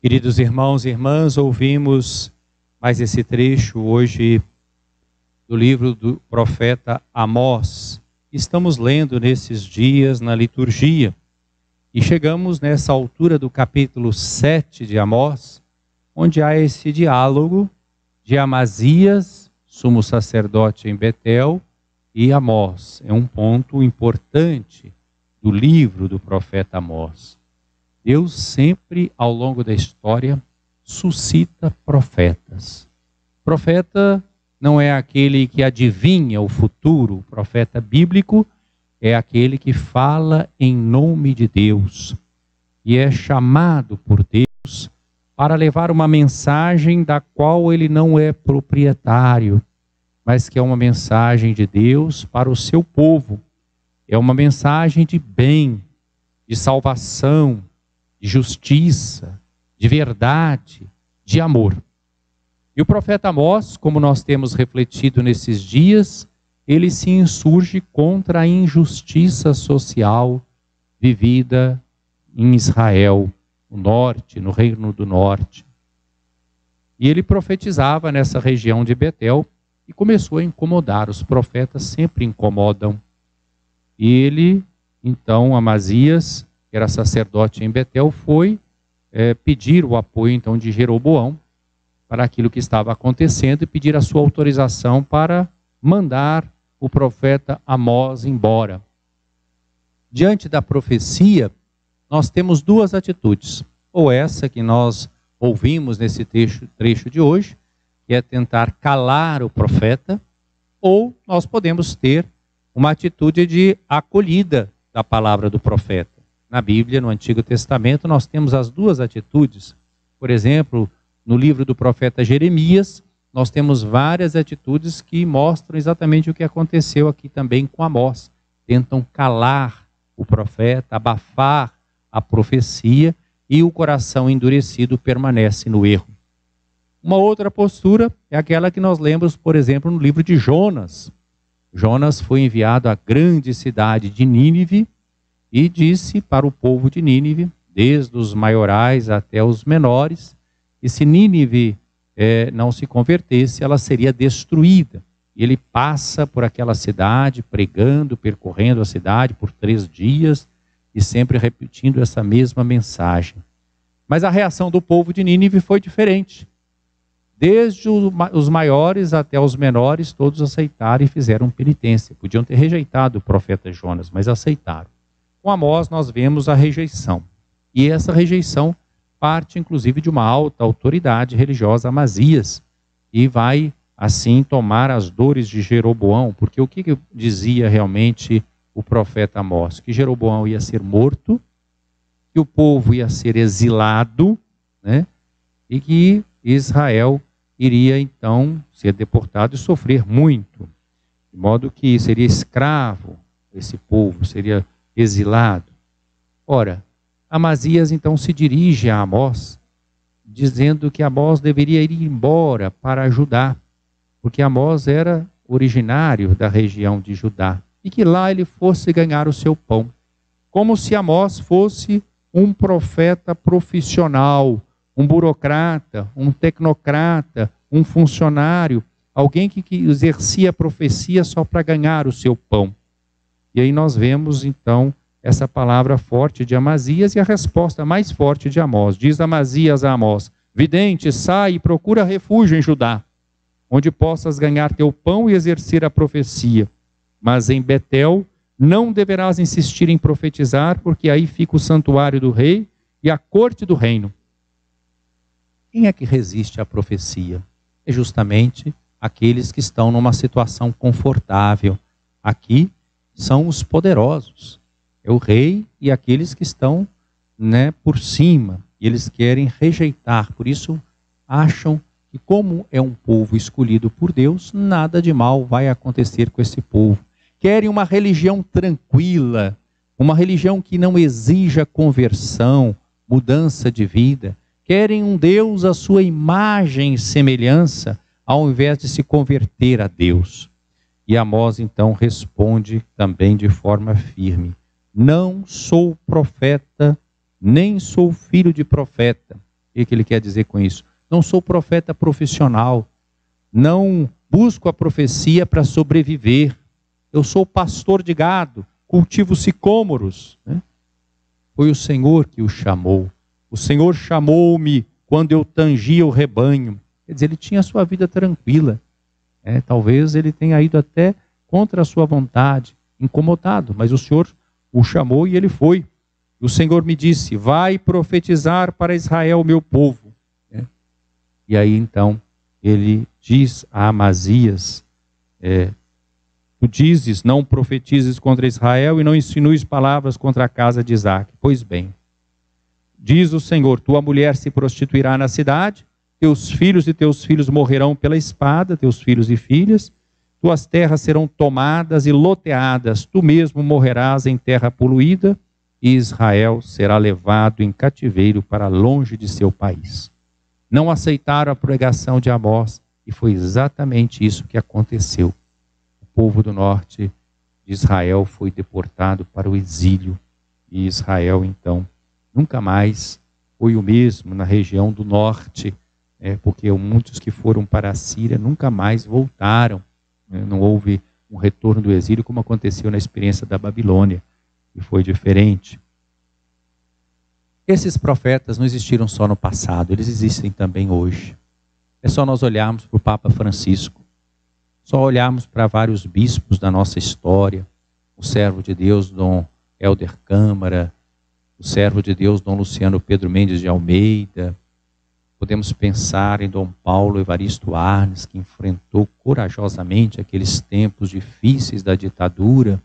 Queridos irmãos e irmãs, ouvimos mais esse trecho hoje do livro do profeta Amós. Estamos lendo nesses dias na liturgia e chegamos nessa altura do capítulo 7 de Amós, onde há esse diálogo de Amazias, sumo sacerdote em Betel, e Amós. É um ponto importante do livro do profeta Amós. Deus sempre, ao longo da história, suscita profetas. Profeta não é aquele que adivinha o futuro. O profeta bíblico é aquele que fala em nome de Deus e é chamado por Deus para levar uma mensagem da qual ele não é proprietário, mas que é uma mensagem de Deus para o seu povo. É uma mensagem de bem, de salvação, de justiça, de verdade, de amor. E o profeta Amós, como nós temos refletido nesses dias, ele se insurge contra a injustiça social vivida em Israel, no norte, no Reino do Norte. E ele profetizava nessa região de Betel e começou a incomodar. Os profetas sempre incomodam. E ele, então, Amazias, que era sacerdote em Betel, foi pedir o apoio então de Jeroboão para aquilo que estava acontecendo e pedir a sua autorização para mandar o profeta Amós embora. Diante da profecia, nós temos duas atitudes. Ou essa que nós ouvimos nesse trecho de hoje, que é tentar calar o profeta, ou nós podemos ter uma atitude de acolhida da palavra do profeta. Na Bíblia, no Antigo Testamento, nós temos as duas atitudes. Por exemplo, no livro do profeta Jeremias, nós temos várias atitudes que mostram exatamente o que aconteceu aqui também com Amós. Tentam calar o profeta, abafar a profecia, e o coração endurecido permanece no erro. Uma outra postura é aquela que nós lemos, por exemplo, no livro de Jonas. Jonas foi enviado à grande cidade de Nínive, e disse para o povo de Nínive, desde os maiorais até os menores, que se Nínive não se convertesse, ela seria destruída. E ele passa por aquela cidade, pregando, percorrendo a cidade por 3 dias, e sempre repetindo essa mesma mensagem. Mas a reação do povo de Nínive foi diferente. Desde os maiores até os menores, todos aceitaram e fizeram penitência. Podiam ter rejeitado o profeta Jonas, mas aceitaram. Com Amós nós vemos a rejeição. E essa rejeição parte inclusive de uma alta autoridade religiosa, Amazias, e vai assim tomar as dores de Jeroboão, porque o que dizia realmente o profeta Amós? Que Jeroboão ia ser morto, que o povo ia ser exilado, né? E que Israel iria então ser deportado e sofrer muito, de modo que seria escravo esse povo, seria exilado. Ora, Amazias então se dirige a Amós, dizendo que Amós deveria ir embora para Judá, porque Amós era originário da região de Judá, e que lá ele fosse ganhar o seu pão, como se Amós fosse um profeta profissional, um burocrata, um tecnocrata, um funcionário, alguém que exercia a profecia só para ganhar o seu pão. E aí nós vemos então essa palavra forte de Amazias e a resposta mais forte de Amós. Diz Amazias a Amós: vidente, sai e procura refúgio em Judá, onde possas ganhar teu pão e exercer a profecia. Mas em Betel não deverás insistir em profetizar, porque aí fica o santuário do rei e a corte do reino. Quem é que resiste à profecia? É justamente aqueles que estão numa situação confortável. Aqui são os poderosos. É o rei e aqueles que estão, por cima. E eles querem rejeitar. Por isso, acham que como é um povo escolhido por Deus, nada de mal vai acontecer com esse povo. Querem uma religião tranquila, uma religião que não exija conversão, mudança de vida. Querem um Deus à sua imagem e semelhança, ao invés de se converter a Deus. E Amós então responde também de forma firme: não sou profeta, nem sou filho de profeta, O que ele quer dizer com isso? Não sou profeta profissional, não busco a profecia para sobreviver. Eu sou pastor de gado, cultivo sicômoros. Foi o Senhor que o chamou. O Senhor chamou-me quando eu tangia o rebanho. Quer dizer, ele tinha a sua vida tranquila. Talvez ele tenha ido até contra a sua vontade, incomodado, mas o Senhor o chamou e ele foi. O Senhor me disse, vai profetizar para Israel, meu povo. E aí então ele diz a Amazias, tu dizes, não profetizes contra Israel e não insinues palavras contra a casa de Isaque. Pois bem, diz o Senhor, tua mulher se prostituirá na cidade, teus filhos e teus filhos morrerão pela espada, teus filhos e filhas, tuas terras serão tomadas e loteadas, tu mesmo morrerás em terra poluída, e Israel será levado em cativeiro para longe de seu país. Não aceitaram a pregação de Amós, e foi exatamente isso que aconteceu. O povo do norte de Israel foi deportado para o exílio, e Israel então nunca mais foi o mesmo na região do norte, porque muitos que foram para a Síria nunca mais voltaram. Não houve um retorno do exílio como aconteceu na experiência da Babilônia, e foi diferente. Esses profetas não existiram só no passado, eles existem também hoje. É só nós olharmos para o Papa Francisco, só olharmos para vários bispos da nossa história, o servo de Deus Dom Helder Câmara, o servo de Deus Dom Luciano Pedro Mendes de Almeida. Podemos pensar em Dom Paulo Evaristo Arnes, que enfrentou corajosamente aqueles tempos difíceis da ditadura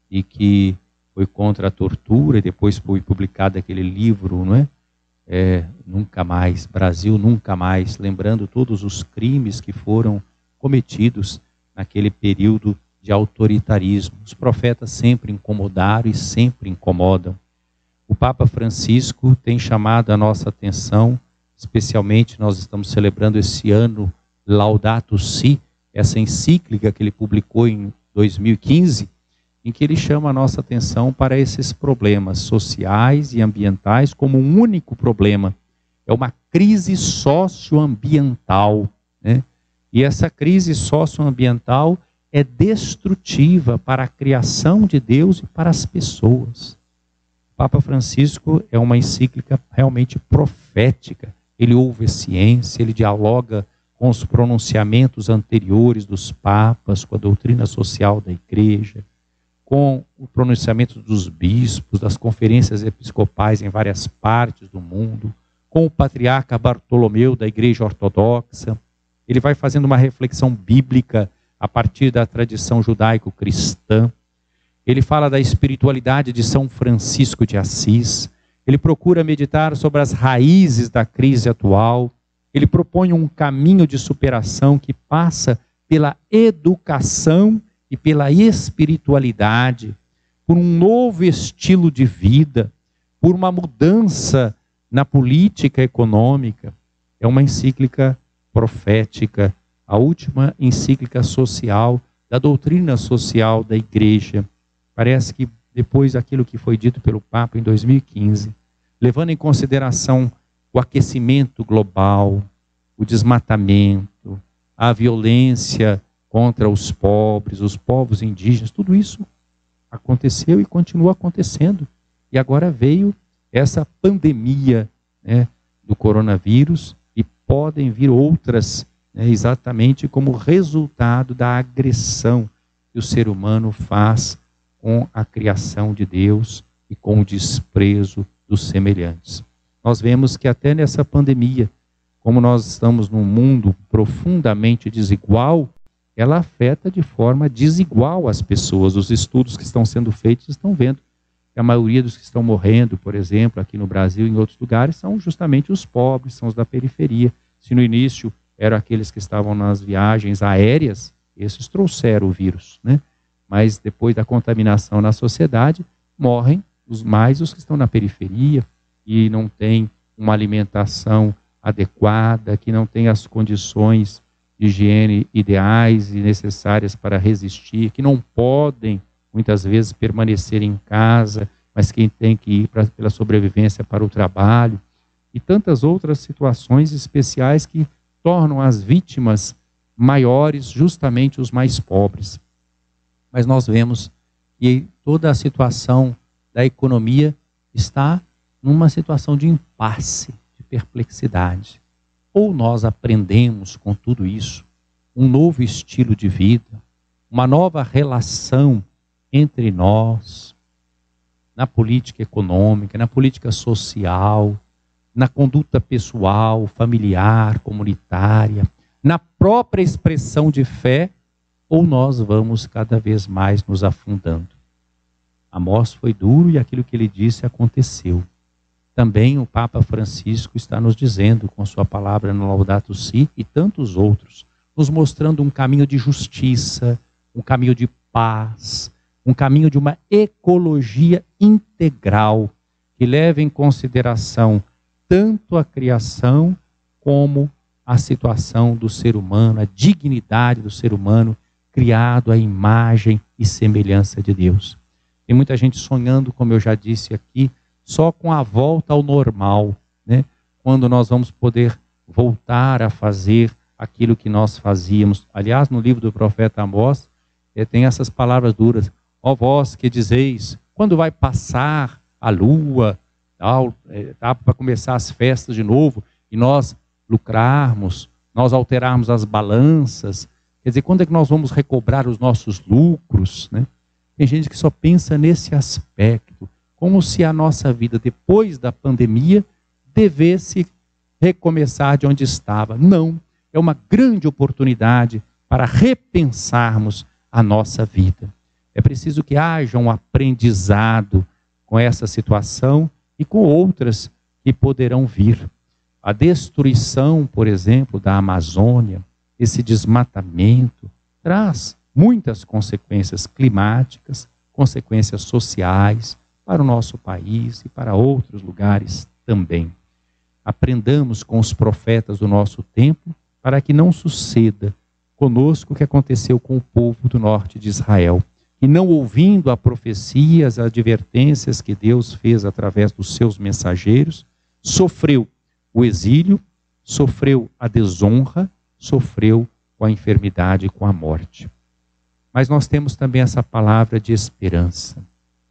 e que foi contra a tortura, e depois foi publicado aquele livro, não é? Nunca Mais, Brasil Nunca Mais, lembrando todos os crimes que foram cometidos naquele período de autoritarismo. Os profetas sempre incomodaram e sempre incomodam. O Papa Francisco tem chamado a nossa atenção, especialmente nós estamos celebrando esse ano Laudato Si, essa encíclica que ele publicou em 2015, em que ele chama a nossa atenção para esses problemas sociais e ambientais como um único problema. É uma crise socioambiental, né? E essa crise socioambiental é destrutiva para a criação de Deus e para as pessoas. O Papa Francisco é uma encíclica realmente profética. Ele ouve a ciência, ele dialoga com os pronunciamentos anteriores dos papas, com a doutrina social da igreja, com o pronunciamento dos bispos, das conferências episcopais em várias partes do mundo, com o patriarca Bartolomeu da Igreja Ortodoxa. Ele vai fazendo uma reflexão bíblica a partir da tradição judaico-cristã. Ele fala da espiritualidade de São Francisco de Assis. Ele procura meditar sobre as raízes da crise atual. Ele propõe um caminho de superação que passa pela educação e pela espiritualidade, por um novo estilo de vida, por uma mudança na política econômica. É uma encíclica profética, a última encíclica social, da doutrina social da igreja. Parece que depois daquilo que foi dito pelo Papa em 2015, levando em consideração o aquecimento global, o desmatamento, a violência contra os pobres, os povos indígenas, tudo isso aconteceu e continua acontecendo. E agora veio essa pandemia, né, do coronavírus, e podem vir outras, né, exatamente como resultado da agressão que o ser humano faz com a criação de Deus e com o desprezo dos semelhantes. Nós vemos que até nessa pandemia, como nós estamos num mundo profundamente desigual, ela afeta de forma desigual as pessoas. Os estudos que estão sendo feitos estão vendo que a maioria dos que estão morrendo, por exemplo, aqui no Brasil e em outros lugares, são justamente os pobres, são os da periferia. Se no início eram aqueles que estavam nas viagens aéreas, esses trouxeram o vírus, né? Mas depois da contaminação na sociedade, morrem os que estão na periferia e não têm uma alimentação adequada, que não têm as condições de higiene ideais e necessárias para resistir, que não podem, muitas vezes, permanecer em casa, mas quem tem que ir pela sobrevivência para o trabalho. e tantas outras situações especiais que tornam as vítimas maiores, justamente os mais pobres. Mas nós vemos que toda a situação da economia está numa situação de impasse, de perplexidade. Ou nós aprendemos com tudo isso um novo estilo de vida, uma nova relação entre nós, na política econômica, na política social, na conduta pessoal, familiar, comunitária, na própria expressão de fé, ou nós vamos cada vez mais nos afundando. Amós foi duro e aquilo que ele disse aconteceu. Também o Papa Francisco está nos dizendo com sua palavra no Laudato Si e tantos outros, nos mostrando um caminho de justiça, um caminho de paz, um caminho de uma ecologia integral que leva em consideração tanto a criação como a situação do ser humano, a dignidade do ser humano criado à imagem e semelhança de Deus. Tem muita gente sonhando, como eu já disse aqui, só com a volta ao normal, né? Quando nós vamos poder voltar a fazer aquilo que nós fazíamos. Aliás, no livro do profeta Amós, tem essas palavras duras. Ó vós que dizeis, quando vai passar a lua, para começar as festas de novo, e nós lucrarmos, nós alterarmos as balanças, quer dizer, quando é que nós vamos recobrar os nossos lucros, né? Tem gente que só pensa nesse aspecto, como se a nossa vida depois da pandemia devesse recomeçar de onde estava. Não, é uma grande oportunidade para repensarmos a nossa vida. É preciso que haja um aprendizado com essa situação e com outras que poderão vir. A destruição, por exemplo, da Amazônia, esse desmatamento, traz muitas consequências climáticas, consequências sociais para o nosso país e para outros lugares também. Aprendamos com os profetas do nosso tempo para que não suceda conosco o que aconteceu com o povo do norte de Israel, e não ouvindo a profecia, as advertências que Deus fez através dos seus mensageiros, sofreu o exílio, sofreu a desonra, sofreu com a enfermidade e com a morte. Mas nós temos também essa palavra de esperança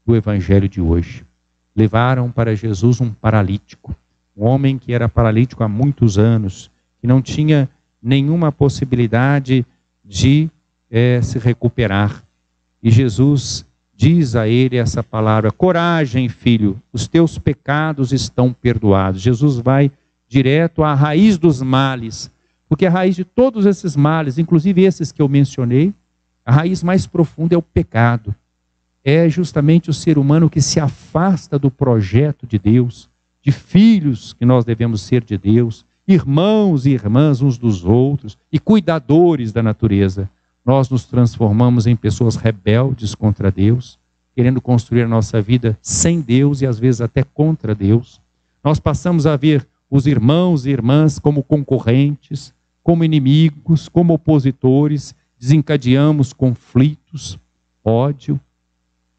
do evangelho de hoje. Levaram para Jesus um paralítico, um homem que era paralítico há muitos anos, que não tinha nenhuma possibilidade de se recuperar. E Jesus diz a ele essa palavra: coragem, filho, os teus pecados estão perdoados. Jesus vai direto à raiz dos males, porque a raiz de todos esses males, inclusive esses que eu mencionei, a raiz mais profunda é o pecado. É justamente o ser humano que se afasta do projeto de Deus, de filhos que nós devemos ser de Deus, irmãos e irmãs uns dos outros e cuidadores da natureza. Nós nos transformamos em pessoas rebeldes contra Deus, querendo construir a nossa vida sem Deus e às vezes até contra Deus. Nós passamos a ver os irmãos e irmãs como concorrentes, como inimigos, como opositores, desencadeamos conflitos, ódio.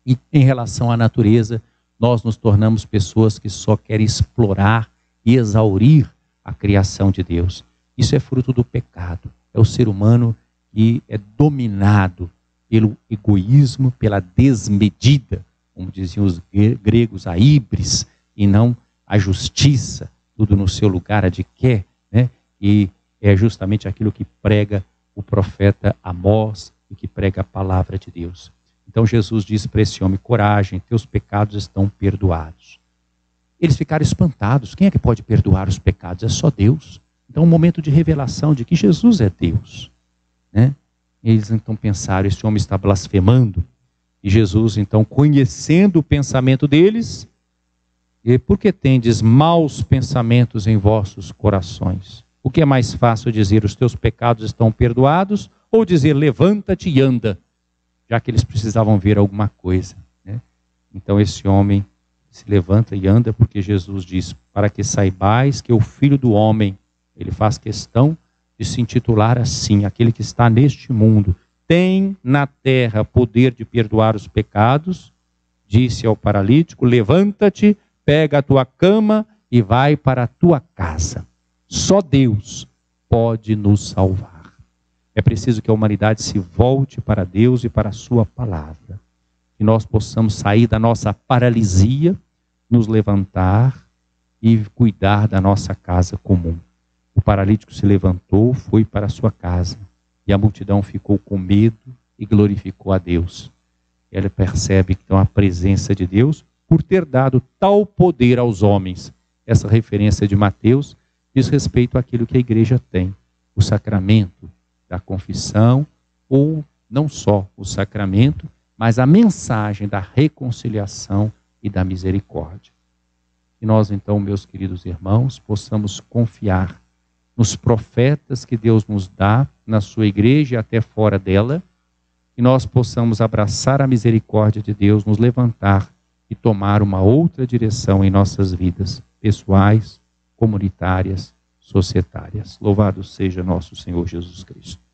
E em relação à natureza, nós nos tornamos pessoas que só querem explorar e exaurir a criação de Deus. Isso é fruto do pecado. É o ser humano que é dominado pelo egoísmo, pela desmedida, como diziam os gregos, a híbris, e não a justiça, tudo no seu lugar, a de quer, né? E é justamente aquilo que prega o profeta Amós e que prega a palavra de Deus. Então Jesus disse para esse homem: coragem, teus pecados estão perdoados. Eles ficaram espantados. Quem é que pode perdoar os pecados? É só Deus. Então um momento de revelação de que Jesus é Deus, né? Eles então pensaram: esse homem está blasfemando. E Jesus então, conhecendo o pensamento deles: e por que tendes maus pensamentos em vossos corações? O que é mais fácil dizer: os teus pecados estão perdoados, ou dizer: levanta-te e anda? Já que eles precisavam ver alguma coisa, né? Então esse homem se levanta e anda, porque Jesus diz: para que saibais que o Filho do Homem, ele faz questão de se intitular assim, aquele que está neste mundo, tem na terra poder de perdoar os pecados. Disse ao paralítico: levanta-te, pega a tua cama e vai para a tua casa. Só Deus pode nos salvar. É preciso que a humanidade se volte para Deus e para a sua palavra. Que nós possamos sair da nossa paralisia, nos levantar e cuidar da nossa casa comum. O paralítico se levantou, foi para a sua casa, e a multidão ficou com medo e glorificou a Deus. Ela percebe então a presença de Deus por ter dado tal poder aos homens. Essa referência de Mateus diz respeito àquilo que a igreja tem, o sacramento da confissão, ou não só o sacramento, mas a mensagem da reconciliação e da misericórdia. Que nós então, meus queridos irmãos, possamos confiar nos profetas que Deus nos dá na sua igreja e até fora dela, que nós possamos abraçar a misericórdia de Deus, nos levantar e tomar uma outra direção em nossas vidas, pessoais, comunitárias, societárias. Louvado seja nosso Senhor Jesus Cristo.